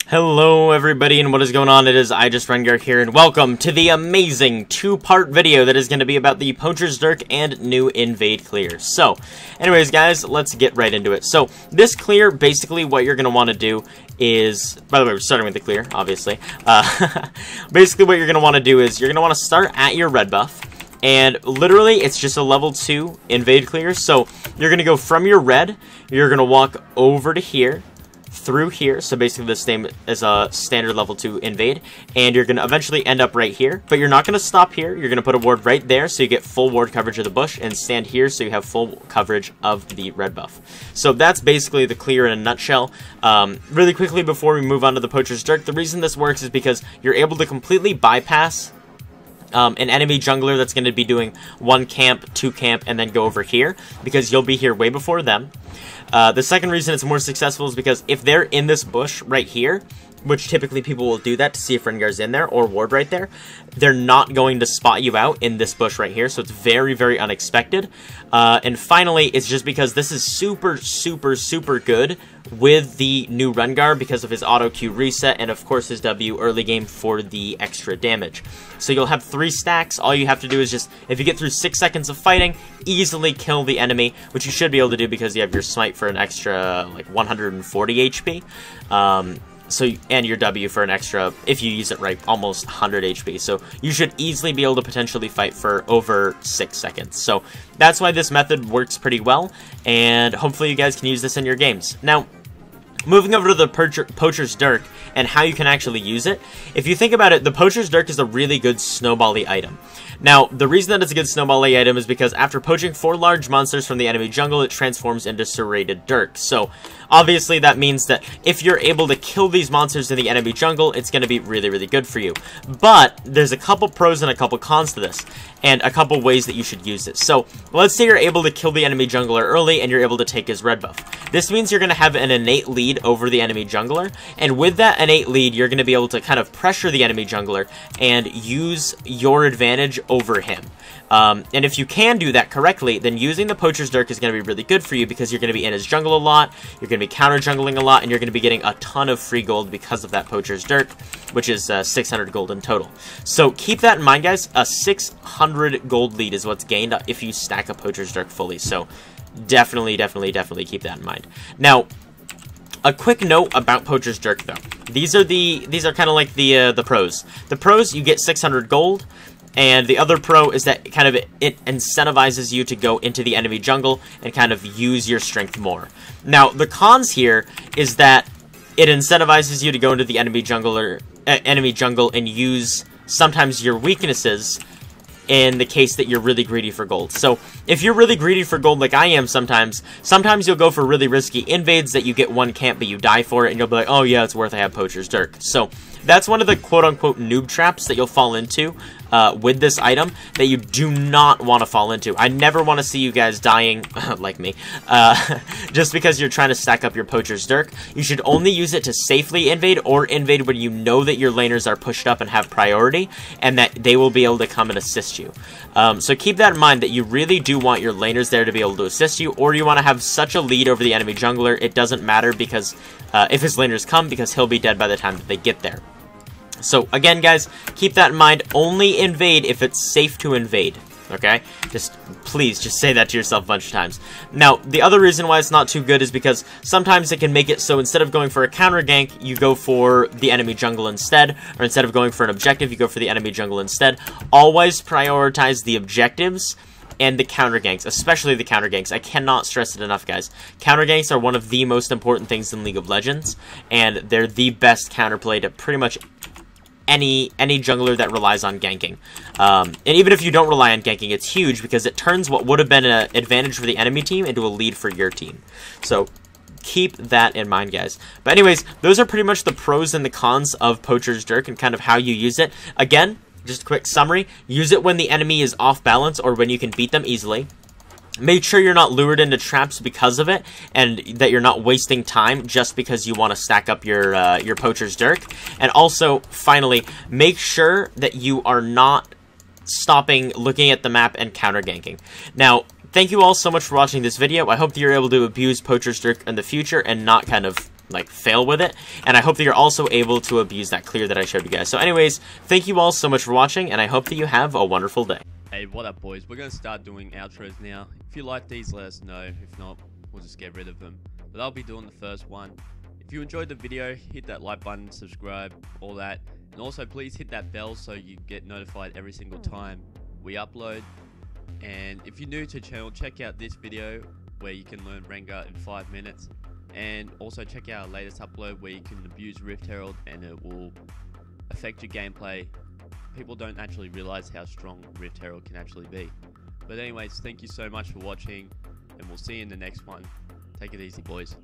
Hello everybody, and what is going on? It is iJustRengar here, and welcome to the amazing two-part video that is going to be about the Poachers Dirk and new Invade clear. So, anyways guys, let's get right into it. So, this clear, basically what you're going to want to do is, by the way, we're starting with the clear, obviously. Basically what you're going to want to do is, you're going to want to start at your red buff. And literally, it's just a level 2 Invade clear. So, you're going to go from your red, you're going to walk over to here, through here, so basically the same as a standard level 2 Invade, and you're going to eventually end up right here, but you're not going to stop here. You're going to put a ward right there so you get full ward coverage of the bush, and stand here so you have full coverage of the red buff. So that's basically the clear in a nutshell. Really quickly before we move on to the Poachers Dirk, the reason this works is because you're able to completely bypass an enemy jungler that's going to be doing 1 camp, 2 camp, and then go over here, because you'll be here way before them. The second reason it's more successful is because if they're in this bush right here, which typically people will do that to see if Rengar's in there, or ward right there, they're not going to spot you out in this bush right here, so it's very, very unexpected. And finally, it's just because this is super, super, super good with the new Rengar because of his auto Q reset and of course his W early game for the extra damage. So you'll have 3 stacks. All you have to do is just, if you get through 6 seconds of fighting, easily kill the enemy, which you should be able to do because you have your smite for an extra like 140 HP. And your W for an extra, if you use it right, almost 100 HP. So you should easily be able to potentially fight for over 6 seconds. So that's why this method works pretty well, and hopefully you guys can use this in your games. Now, moving over to the Poachers Dirk and how you can actually use it. If you think about it, the Poachers Dirk is a really good snowball-y item. Now, the reason that it's a good snowball-y item is because after poaching 4 large monsters from the enemy jungle, it transforms into serrated Dirk. So, obviously that means that if you're able to kill these monsters in the enemy jungle, it's going to be really, really good for you. But, there's a couple pros and a couple cons to this, and a couple ways that you should use it. So, let's say you're able to kill the enemy jungler early, and you're able to take his red buff. This means you're going to have an innate lead over the enemy jungler, and with that innate lead, you're going to be able to kind of pressure the enemy jungler, and use your advantage over him. And if you can do that correctly, then using the Poachers Dirk is going to be really good for you because you're going to be in his jungle a lot, you're going to be counter jungling a lot, and you're going to be getting a ton of free gold because of that Poachers Dirk, which is 600 gold in total. So keep that in mind, guys. A 600 gold lead is what's gained if you stack a Poachers Dirk fully. So definitely keep that in mind. Now, a quick note about Poachers Dirk, though. These are kind of like the pros. The pros, you get 600 gold. And the other pro is that kind of it incentivizes you to go into the enemy jungle and kind of use your strength more. Now, the cons here is that it incentivizes you to go into the enemy jungle and use sometimes your weaknesses in the case that you're really greedy for gold. So, if you're really greedy for gold like I am sometimes you'll go for really risky invades that you get 1 camp but you die for it, and you'll be like, oh yeah, it's worth I have Poachers Dirk. So, that's one of the quote-unquote noob traps that you'll fall into with this item that you do not want to fall into. I never want to see you guys dying, like me, just because you're trying to stack up your Poachers Dirk. You should only use it to safely invade, or invade when you know that your laners are pushed up and have priority, and that they will be able to come and assist you. So keep that in mind, that you really do want your laners there to be able to assist you, or you want to have such a lead over the enemy jungler, it doesn't matter because if his laners come, because he'll be dead by the time that they get there. So, again, guys, keep that in mind. Only invade if it's safe to invade, okay? Please, just say that to yourself a bunch of times. Now, the other reason why it's not too good is because sometimes it can make it so instead of going for a counter gank, you go for the enemy jungle instead, or instead of going for an objective, you go for the enemy jungle instead. Always prioritize the objectives and the counter ganks, especially the counter ganks. I cannot stress it enough, guys. Counter ganks are one of the most important things in League of Legends, and they're the best counterplay to pretty much any jungler that relies on ganking. And even if you don't rely on ganking, it's huge because it turns what would have been an advantage for the enemy team into a lead for your team. So keep that in mind, guys. But anyways, those are pretty much the pros and the cons of Poachers Dirk and kind of how you use it. Again, just a quick summary. Use it when the enemy is off balance or when you can beat them easily. Make sure you're not lured into traps because of it, and that you're not wasting time just because you want to stack up your Poachers Dirk. And also, finally, make sure that you are not stopping looking at the map and counter ganking. Now, thank you all so much for watching this video. I hope that you're able to abuse Poachers Dirk in the future and not kind of like fail with it, and I hope that you're also able to abuse that clear that I showed you guys. So anyways, thank you all so much for watching, and I hope that you have a wonderful day. Hey, what up boys? We're going to start doing outros now. If you like these, let us know. If not, we'll just get rid of them. But I'll be doing the first one. If you enjoyed the video, hit that like button, subscribe, all that. And also please hit that bell so you get notified every single time we upload. And if you're new to the channel, check out this video where you can learn Rengar in 5 minutes. And also check out our latest upload where you can abuse Rift Herald and it will affect your gameplay. People don't actually realize how strong Rift Herald can actually be. But anyways, thank you so much for watching, and we'll see you in the next one. Take it easy, boys.